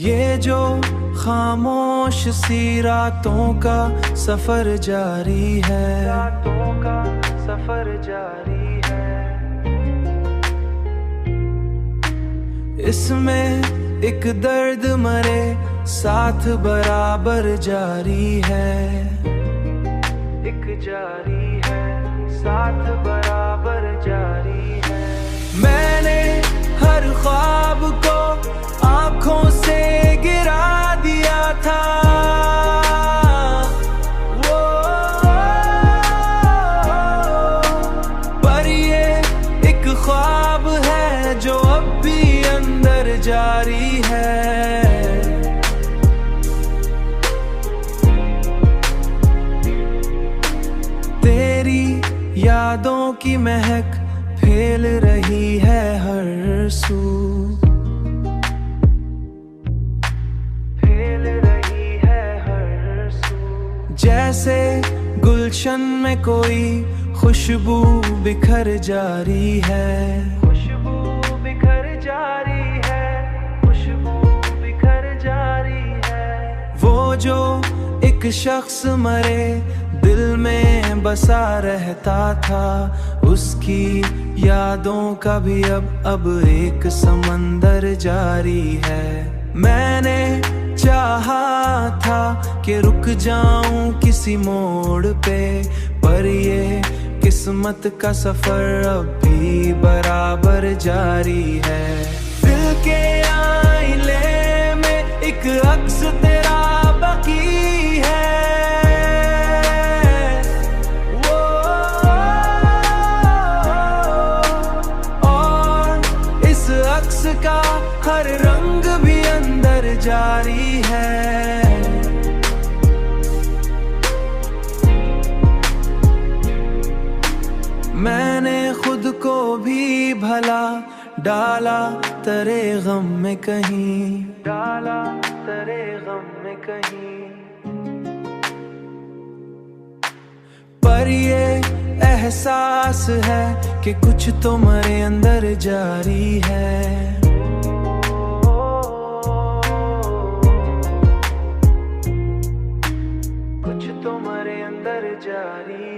ये जो खामोश सी रातों का सफर जारी है, रातों का सफर जारी है। इसमें एक दर्द मरे साथ बराबर जारी है, एक जारी है, साथ बराबर जारी है। मैंने हर ख्वाब को आंखों से गिरा दिया था, वो पर ये एक ख्वाब है जो अब भी अंदर जारी है। तेरी यादों की महक फैल रही है हर सू, फैल रही है हर सू। जैसे गुलशन में कोई खुशबू बिखर जारी है, खुशबू बिखर जारी है, खुशबू बिखर जारी है। वो जो एक शख्स मरे दिल में बसा रहता था, उसकी यादों का भी अब एक समंदर जारी है। मैंने चाहा था कि रुक जाऊं किसी मोड़ पे, पर ये किस्मत का सफर अब भी बराबर जारी है। दिल के आईने में एक अक्स तेरा बाकी है, का हर रंग भी अंदर जारी है। मैंने खुद को भी भला डाला तेरे गम में कहीं, डाला तेरे गम में कहीं। पर ये एहसास है कि कुछ तो मेरे अंदर जारी है, कुछ तो मेरे अंदर जारी